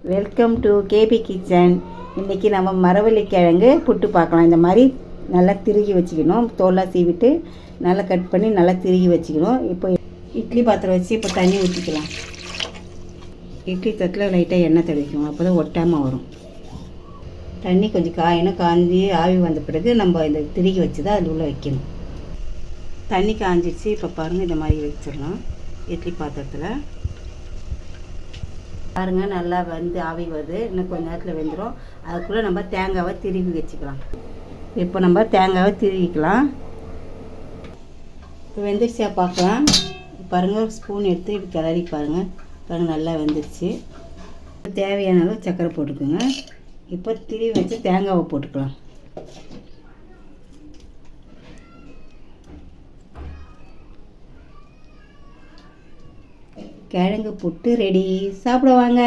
Welcome to KP kitchen. இன்றைக்கி நம்ம மரவள்ளிக்கிழங்கு புட்டு பார்க்கலாம். இந்த மாதிரி நல்லா திருகி வச்சுக்கணும். தோலாக சீவிட்டு நல்லா கட் பண்ணி நல்லா திருகி வச்சுக்கணும். இப்போ இட்லி பாத்திரம் வச்சு இப்போ தண்ணி ஊற்றிக்கலாம். இட்லி தட்டில் லைட்டாக எண்ணெய் தெளிக்கணும், அப்போ தான் ஒட்டாமல் வரும். தண்ணி கொஞ்சம் காயணும். காஞ்சி ஆவி வந்த பிறகு நம்ம இந்த திருகி வச்சு தான் அது உள்ளே வைக்கணும். தண்ணி காஞ்சிடுச்சு. இப்போ பாருங்கள், இந்த மாதிரி வச்சிடலாம் இட்லி பாத்திரத்தில். பாருங்கள், நல்லா ஆவி வருது. இன்னும் கொஞ்சம் நேரத்தில் வெந்துடும். அதுக்குள்ளே நம்ம தேங்காவை திருவி வச்சுக்கலாம். இப்போ நம்ம தேங்காவை திருவிக்கலாம். இப்போ வெந்துருச்சா பார்க்கலாம். பாருங்கள், ஸ்பூன் எடுத்து இப்படி கிளறி பாருங்கள். பாருங்கள், நல்லா வெந்துருச்சு. தேவையான அளவு சர்க்கரை போட்டுக்கோங்க. இப்போ திருவி வச்சு தேங்காவை போட்டுக்கலாம். கிழங்கு புட்டு ரெடி. சாப்பிட வாங்க.